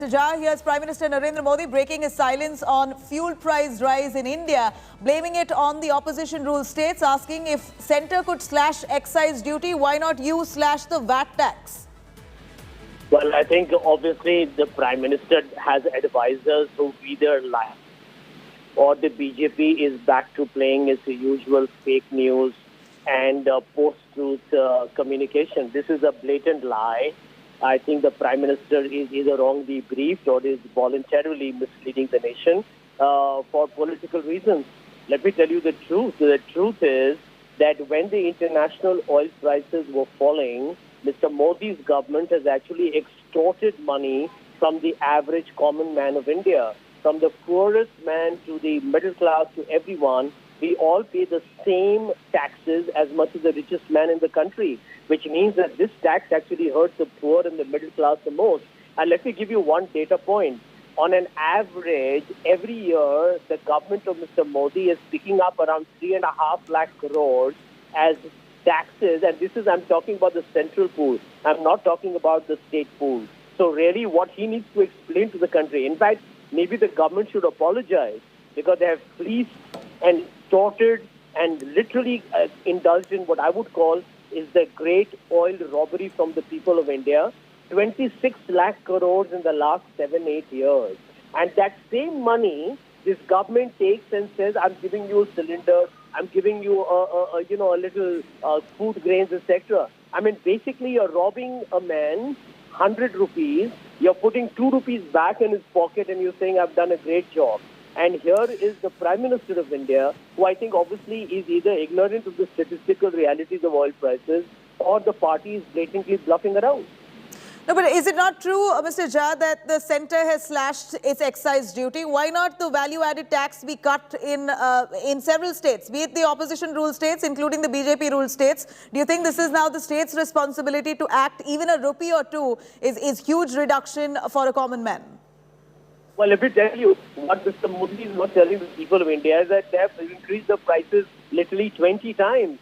Here's Prime Minister Narendra Modi breaking his silence on fuel price rise in India, blaming it on the opposition rule states, asking if centre could slash excise duty, why not you slash the VAT tax? Well, I think obviously the Prime Minister has advisors who either lie or the BJP is back to playing its usual fake news and post-truth communication. This is a blatant lie. I think the Prime Minister is either wrongly briefed or is voluntarily misleading the nation for political reasons. Let me tell you the truth. The truth is that when the international oil prices were falling, Mr. Modi's government has actually extorted money from the average common man of India. From the poorest man to the middle class to everyone, we all pay the same taxes as much as the richest man in the country, which means that this tax actually hurts the poor and the middle class the most. And let me give you one data point. On an average, every year, the government of Mr. Modi is picking up around 3.5 lakh crores as taxes. And this is, I'm talking about the central pool. I'm not talking about the state pool. So really what he needs to explain to the country, in fact, maybe the government should apologize because they have fleeced and extorted and literally indulged in what I would call is the great oil robbery from the people of India. 26 lakh crores in the last 7-8 years. And that same money, this government takes and says, I'm giving you a cylinder, I'm giving you a little food grains, etc. I mean, basically you're robbing a man 100 rupees, you're putting 2 rupees back in his pocket and you're saying, I've done a great job. And here is the Prime Minister of India, who I think obviously is either ignorant of the statistical realities of oil prices or the party is blatantly bluffing around. No, but is it not true, Mr. Jha, that the centre has slashed its excise duty? Why not the value-added tax be cut in several states, be it the opposition rule states, including the BJP rule states? Do you think this is now the state's responsibility to act? Even a rupee or two is huge reduction for a common man. Well, let me tell you, what Mr. Modi is not telling the people of India is that they have increased the prices literally 20 times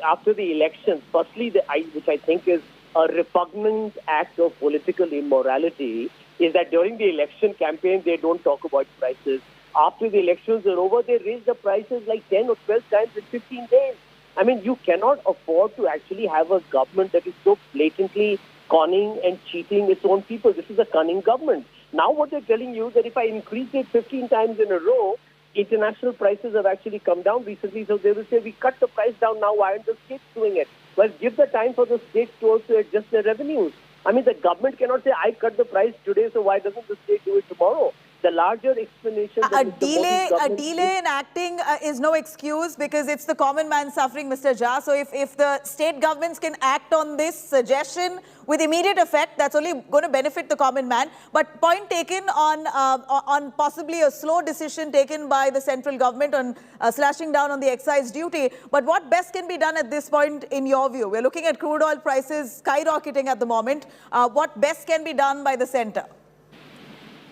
after the elections. Firstly, which I think is a repugnant act of political immorality, is that during the election campaign, they don't talk about prices. After the elections are over, they raise the prices like 10 or 12 times in 15 days. I mean, you cannot afford to actually have a government that is so blatantly conning and cheating its own people. This is a cunning government. Now what they're telling you is that if I increase it 15 times in a row, international prices have actually come down recently. So they will say, we cut the price down now. Why aren't the states doing it? Well, give the time for the states to also adjust their revenues. I mean, the government cannot say, I cut the price today, so why doesn't the state do it tomorrow? The larger explanation... A delay in acting is no excuse because it's the common man suffering, Mr. Jha. So if the state governments can act on this suggestion with immediate effect, that's only going to benefit the common man. But point taken on possibly a slow decision taken by the central government on slashing down on the excise duty. But what best can be done at this point in your view? We're looking at crude oil prices skyrocketing at the moment. What best can be done by the centre?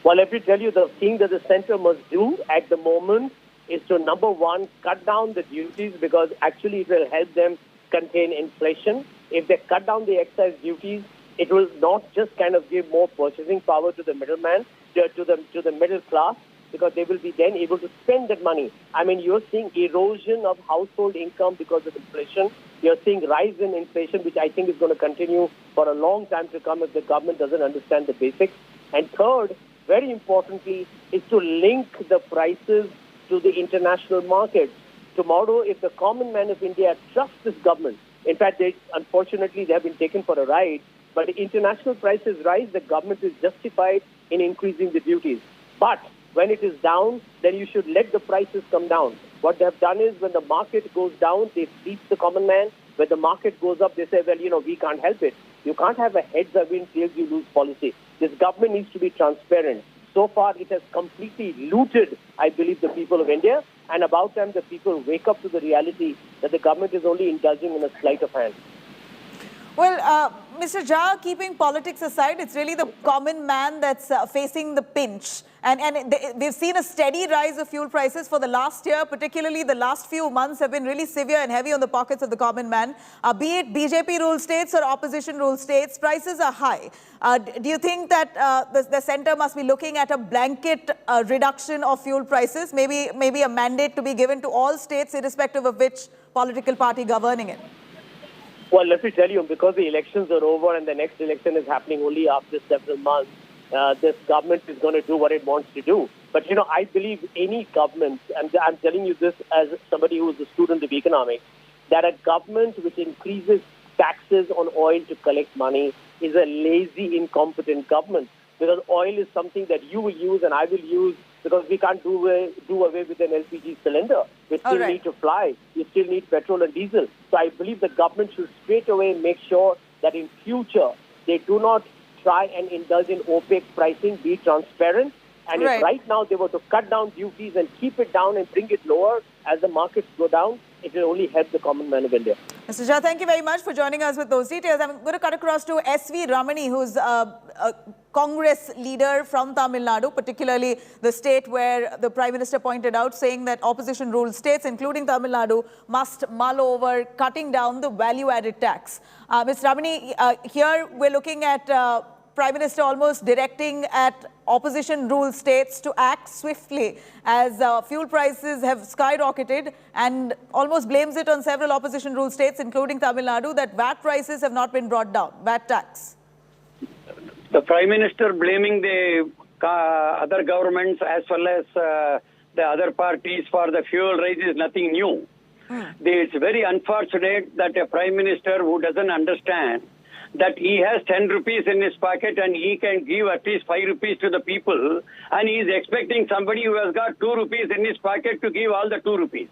Well, let me tell you, the thing that the centre must do at the moment is to, number one, cut down the duties because actually it will help them contain inflation. If they cut down the excise duties, it will not just kind of give more purchasing power to the middleman, to the middle class, because they will be then able to spend that money. I mean, you're seeing erosion of household income because of inflation. You're seeing rise in inflation, which I think is going to continue for a long time to come if the government doesn't understand the basics. And third, very importantly, is to link the prices to the international markets. Tomorrow, if the common man of India trusts this government, in fact, unfortunately, they have been taken for a ride, but the international prices rise, the government is justified in increasing the duties. But when it is down, then you should let the prices come down. What they have done is when the market goes down, they fleece the common man. When the market goes up, they say, well, we can't help it. You can't have a heads-or-win, tails-you-lose policy. This government needs to be transparent. So far, it has completely looted, I believe, the people of India. And about time the people wake up to the reality that the government is only indulging in a sleight of hand. Well, Mr. Jha, keeping politics aside, it's really the common man that's facing the pinch. And we've seen a steady rise of fuel prices for the last year, particularly the last few months have been really severe and heavy on the pockets of the common man. Be it BJP-ruled states or opposition-ruled states, prices are high. Do you think that the centre must be looking at a blanket reduction of fuel prices, maybe a mandate to be given to all states, irrespective of which political party governing it? Well, let me tell you, because the elections are over and the next election is happening only after several months, this government is going to do what it wants to do. But, I believe any government, and I'm telling you this as somebody who is a student of economics, that a government which increases taxes on oil to collect money is a lazy, incompetent government. Because oil is something that you will use and I will use, because we can't do away with an LPG cylinder. We still need to fly. We still need petrol and diesel. So I believe the government should straight away make sure that in future they do not try and indulge in opaque pricing, be transparent. And if right now they were to cut down duties and keep it down and bring it lower as the markets go down, it will only help the common man of India. Mr. Jha, thank you very much for joining us with those details. I'm going to cut across to S.V. Ramani, who's a Congress leader from Tamil Nadu, particularly the state where the Prime Minister pointed out, saying that opposition-ruled states, including Tamil Nadu, must mull over cutting down the value-added tax. Ms. Ramani, here we're looking at Prime Minister almost directing at opposition-ruled states to act swiftly as fuel prices have skyrocketed, and almost blames it on several opposition-ruled states, including Tamil Nadu, that VAT prices have not been brought down, VAT tax. The Prime Minister blaming the other governments as well as the other parties for the fuel rise is nothing new. It's very unfortunate that a Prime Minister who doesn't understand that he has 10 rupees in his pocket and he can give at least 5 rupees to the people, and he is expecting somebody who has got 2 rupees in his pocket to give all the 2 rupees.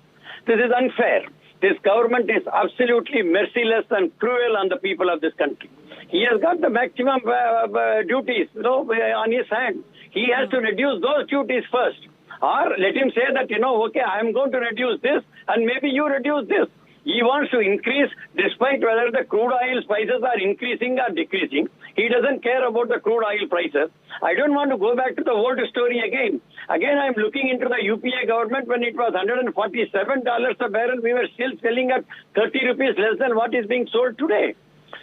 This is unfair. This government is absolutely merciless and cruel on the people of this country. He has got the maximum duties on his hand. He has to reduce those duties first. Or let him say that, okay, I am going to reduce this and maybe you reduce this. He wants to increase despite whether the crude oil prices are increasing or decreasing. He doesn't care about the crude oil prices. I don't want to go back to the old story again. Again, I'm looking into the UPA government when it was $147 a barrel. We were still selling at 30 rupees less than what is being sold today.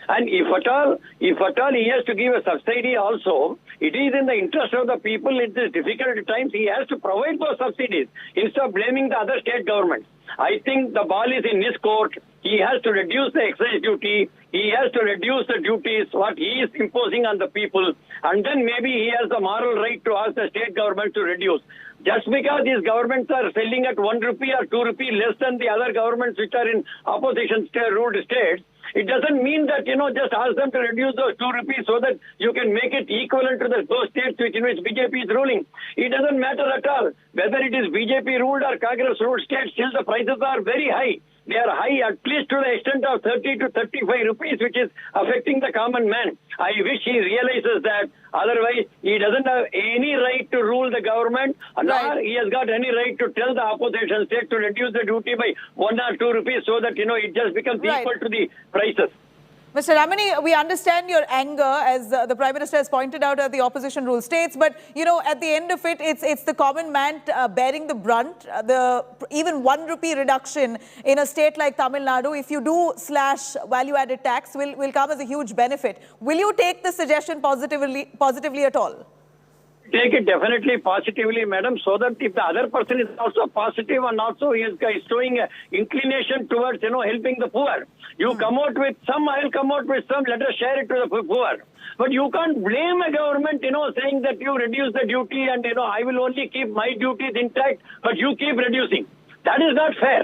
And if at all he has to give a subsidy also, it is in the interest of the people in these difficult times. He has to provide those subsidies instead of blaming the other state governments. I think the ball is in his court. He has to reduce the excise duty. He has to reduce the duties, what he is imposing on the people. And then maybe he has the moral right to ask the state government to reduce. Just because these governments are selling at 1 rupee or 2 rupee less than the other governments which are in opposition ruled states, it doesn't mean that, just ask them to reduce those 2 rupees so that you can make it equivalent to those states in which BJP is ruling. It doesn't matter at all. Whether it is BJP ruled or Congress ruled states, still the prices are very high. They are high at least to the extent of 30 to 35 rupees, which is affecting the common man. I wish he realizes that. Otherwise, he doesn't have any right to rule the government, nor he has got any right to tell the opposition state to reduce the duty by 1 or 2 rupees so that, it just becomes equal to the prices. Mr. Ramani, we understand your anger, as the Prime Minister has pointed out, at the opposition-ruled states. But, at the end of it, it's the common man bearing the brunt. Even 1 rupee reduction in a state like Tamil Nadu, if you do slash value-added tax, will come as a huge benefit. Will you take the suggestion positively at all? Take it definitely positively, madam, so that if the other person is also positive and also he is showing inclination towards, helping the poor. You come out with some, I'll come out with some, let us share it to the poor. But you can't blame a government, saying that you reduce the duty and, I will only keep my duties intact, but you keep reducing. That is not fair.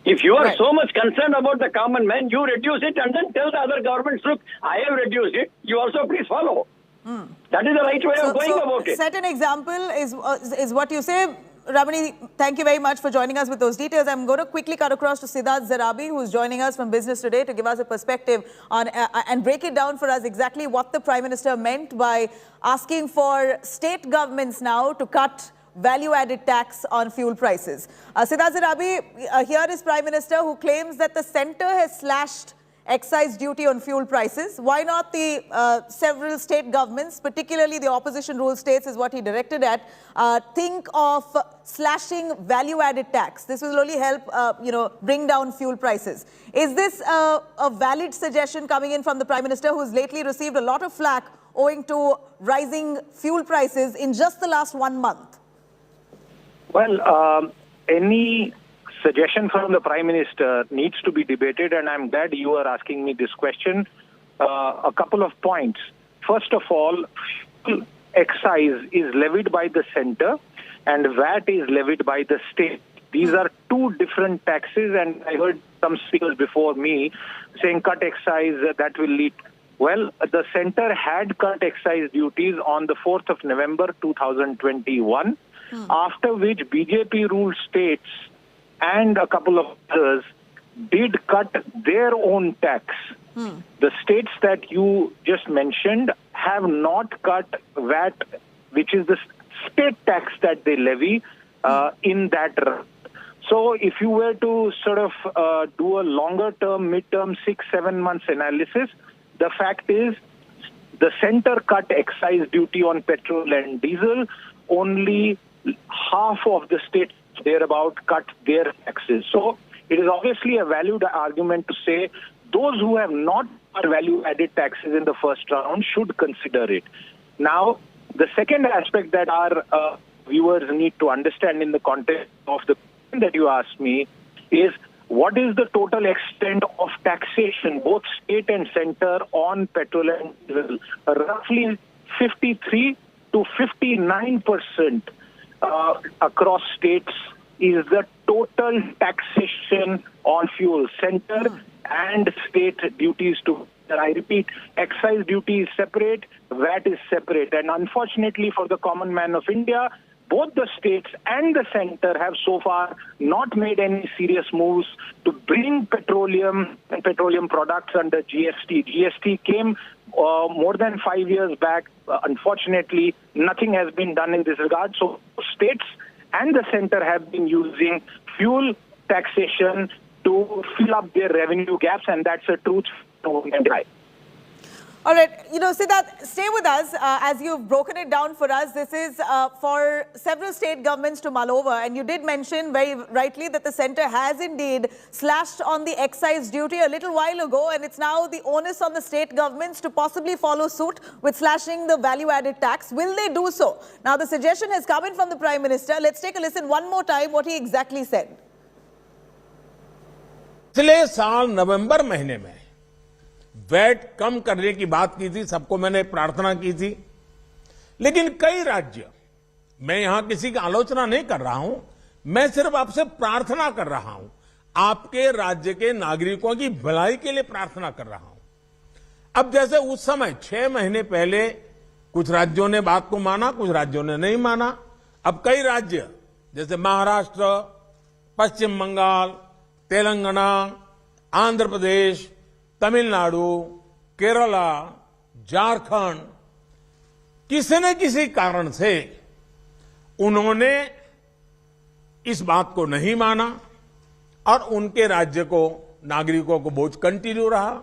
If you are so much concerned about the common man, you reduce it and then tell the other governments, look, I have reduced it, you also please follow. That is the right way of going about it. Set an example is what you say. Ramani, thank you very much for joining us with those details. I'm going to quickly cut across to Siddharth Zarabi, who's joining us from Business Today, to give us a perspective on and break it down for us exactly what the Prime Minister meant by asking for state governments now to cut value-added tax on fuel prices. Siddharth Zarabi, here is Prime Minister who claims that the centre has slashed excise duty on fuel prices. Why not the several state governments, particularly the opposition ruled states is what he directed at, think of slashing value-added tax. This will only help, bring down fuel prices. Is this a valid suggestion coming in from the Prime Minister, who's lately received a lot of flack owing to rising fuel prices in just the last 1 month? Well, any suggestion from the Prime Minister needs to be debated, and I'm glad you are asking me this question. A couple of points. First of all, fuel excise is levied by the center and VAT is levied by the state. These are two different taxes, and I heard some speakers before me saying cut excise, that will lead. Well, the center had cut excise duties on the 4th of November 2021, after which BJP ruled states and a couple of others did cut their own tax. The states that you just mentioned have not cut VAT, which is the state tax that they levy in that round. So if you were to sort of do a longer term, mid-term, 6-7 months analysis, the fact is the center cut excise duty on petrol and diesel. Only half of the states thereabout cut their taxes. So it is obviously a valid argument to say those who have not cut value-added taxes in the first round should consider it. Now, the second aspect that our viewers need to understand in the context of the question that you asked me is what is the total extent of taxation, both state and center, on petrol and diesel? Roughly 53 to 59% across states is the total taxation on fuel. Center and state duties to, I repeat, excise duty is separate, VAT is separate. And unfortunately for the common man of India, both the states and the center have so far not made any serious moves to bring petroleum and petroleum products under GST. GST came more than 5 years back. Unfortunately, nothing has been done in this regard. So states and the center have been using fuel taxation to fill up their revenue gaps, and that's a truth. All right, Siddharth, stay with us as you've broken it down for us. This is for several state governments to mull over. And you did mention very rightly that the center has indeed slashed on the excise duty a little while ago. And it's now the onus on the state governments to possibly follow suit with slashing the value-added tax. Will they do so? Now, the suggestion has come in from the Prime Minister. Let's take a listen one more time what he exactly said. पिछले साल नवंबर महीने में VAT कम करने की बात की थी, सबको मैंने प्रार्थना की थी, लेकिन कई राज्य, मैं यहां किसी की आलोचना नहीं कर रहा हूं, मैं सिर्फ आपसे प्रार्थना कर रहा हूं, आपके राज्य के नागरिकों की भलाई के लिए प्रार्थना कर रहा हूं। अब जैसे उस समय 6 महीने पहले कुछ राज्यों ने बात को माना, कुछ राज्यों ने नहीं माना। अब कई राज्य जैसे महाराष्ट्र, पश्चिम बंगाल, तेलंगाना, आंध्र प्रदेश, तमिलनाडु, केरला, झारखंड, किसी न किसी कारण से उन्होंने इस बात को नहीं माना और उनके राज्य को, नागरिकों को बोझ कंटिन्यू रहा।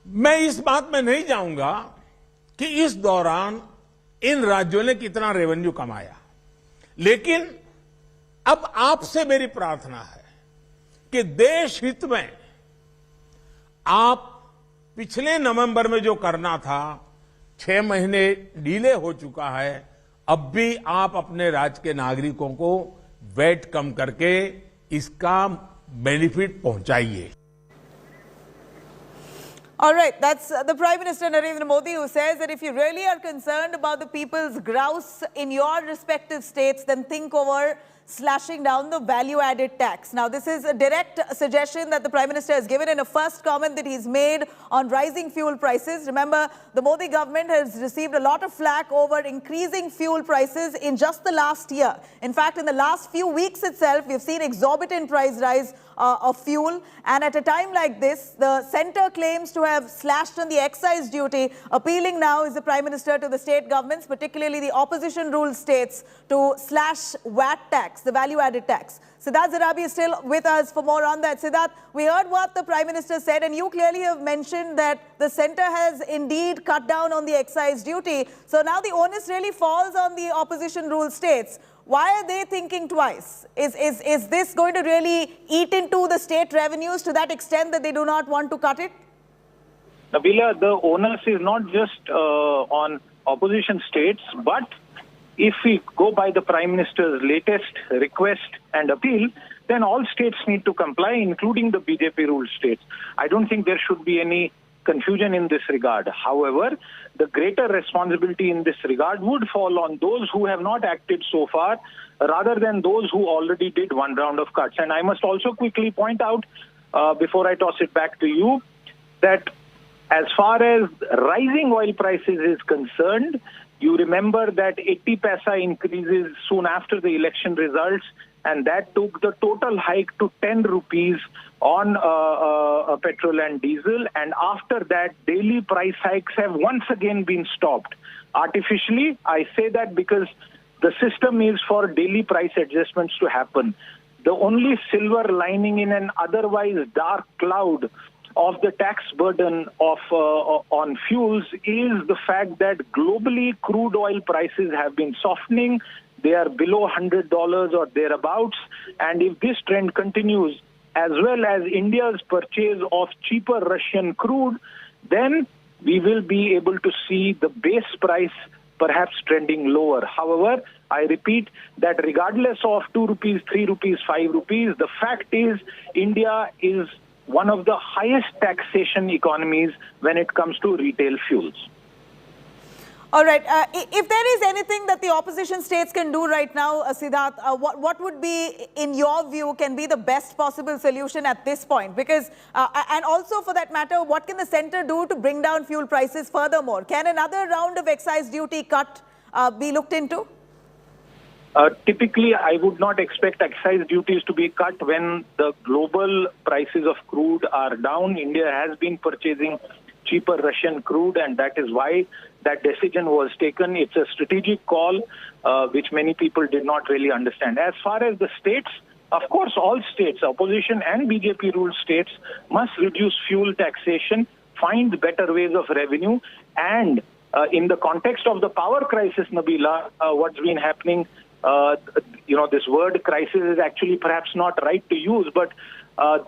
मैं इस बात में नहीं जाऊंगा कि इस दौरान इन राज्यों ने कितना रेवेन्यू कमाया, लेकिन अब आपसे मेरी प्रार्थना है कि देश हित में आप पिछले नवंबर में जो करना था, 6 महीने डिले हो चुका है, अब भी आप अपने राज्य के नागरिकों को वैट कम करके इसका benefit पहुंचाइए। All right, that's the Prime Minister Narendra Modi, who says that if you really are concerned about the people's grouse in your respective states, then think over slashing down the value-added tax. Now, this is a direct suggestion that the Prime Minister has given in a first comment that he's made on rising fuel prices. Remember, the Modi government has received a lot of flack over increasing fuel prices in just the last year. In fact, in the last few weeks itself, we've seen exorbitant price rise of fuel. And at a time like this, the centre claims to have slashed on the excise duty. Appealing now is the Prime Minister to the state governments, particularly the opposition-ruled states, to slash VAT tax, the value-added tax. Siddharth Zarabi is still with us for more on that. Siddharth, we heard what the Prime Minister said, and you clearly have mentioned that the centre has indeed cut down on the excise duty. So now the onus really falls on the opposition-ruled states. Why are they thinking twice? Is this going to really eat into the state revenues to that extent that they do not want to cut it? Nabila, the onus is not just on opposition states, but if we go by the Prime Minister's latest request and appeal, then all states need to comply, including the BJP-ruled states. I don't think there should be any confusion in this regard. However, the greater responsibility in this regard would fall on those who have not acted so far, rather than those who already did one round of cuts. And I must also quickly point out, before I toss it back to you, that as far as rising oil prices is concerned, you remember that 80 paisa increases soon after the election results, and that took the total hike to 10 rupees on petrol and diesel. And after that, daily price hikes have once again been stopped. Artificially, I say that because the system is for daily price adjustments to happen. The only silver lining in an otherwise dark cloud of the tax burden of on fuels is the fact that globally crude oil prices have been softening. They are below $100 or thereabouts. And if this trend continues, as well as India's purchase of cheaper Russian crude, then we will be able to see the base price perhaps trending lower. However, I repeat that regardless of 2 rupees, 3 rupees, 5 rupees, the fact is India is one of the highest taxation economies when it comes to retail fuels. All right. If there is anything that the opposition states can do right now, Siddharth, what would be, in your view, can be the best possible solution at this point? Because, and also for that matter, what can the centre do to bring down fuel prices furthermore? Can another round of excise duty cut be looked into? Typically, I would not expect excise duties to be cut when the global prices of crude are down. India has been purchasing cheaper Russian crude, and that is why that decision was taken. It's a strategic call, which many people did not really understand. As far as the states, of course, all states, opposition and BJP-ruled states, must reduce fuel taxation, find better ways of revenue, and in the context of the power crisis, Nabila, what's been happening, this word crisis is actually perhaps not right to use, but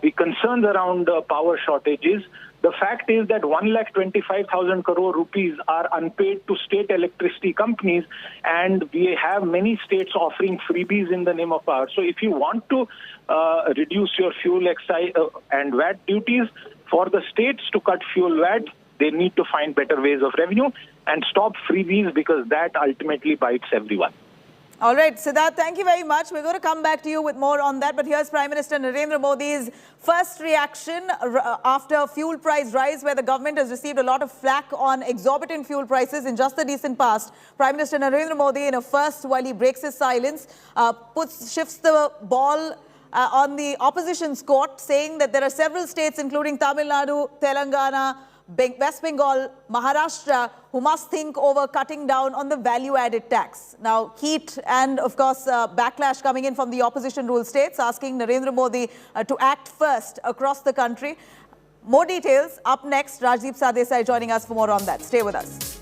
the concerns around power shortages. The fact is that 1,25,000 crore rupees are unpaid to state electricity companies, and we have many states offering freebies in the name of power. So if you want to reduce your fuel excise and VAT duties, for the states to cut fuel VAT, they need to find better ways of revenue and stop freebies, because that ultimately bites everyone. All right, Siddharth, thank you very much. We're going to come back to you with more on that. But here's Prime Minister Narendra Modi's first reaction after fuel price rise, where the government has received a lot of flack on exorbitant fuel prices in just the recent past. Prime Minister Narendra Modi, in a first, while he breaks his silence, shifts the ball on the opposition's court, saying that there are several states, including Tamil Nadu, Telangana, West Bengal, Maharashtra, who must think over cutting down on the value-added tax. Now, heat and, of course, backlash coming in from the opposition-ruled states, asking Narendra Modi to act first across the country. More details up next. Rajdeep Sardesai joining us for more on that. Stay with us.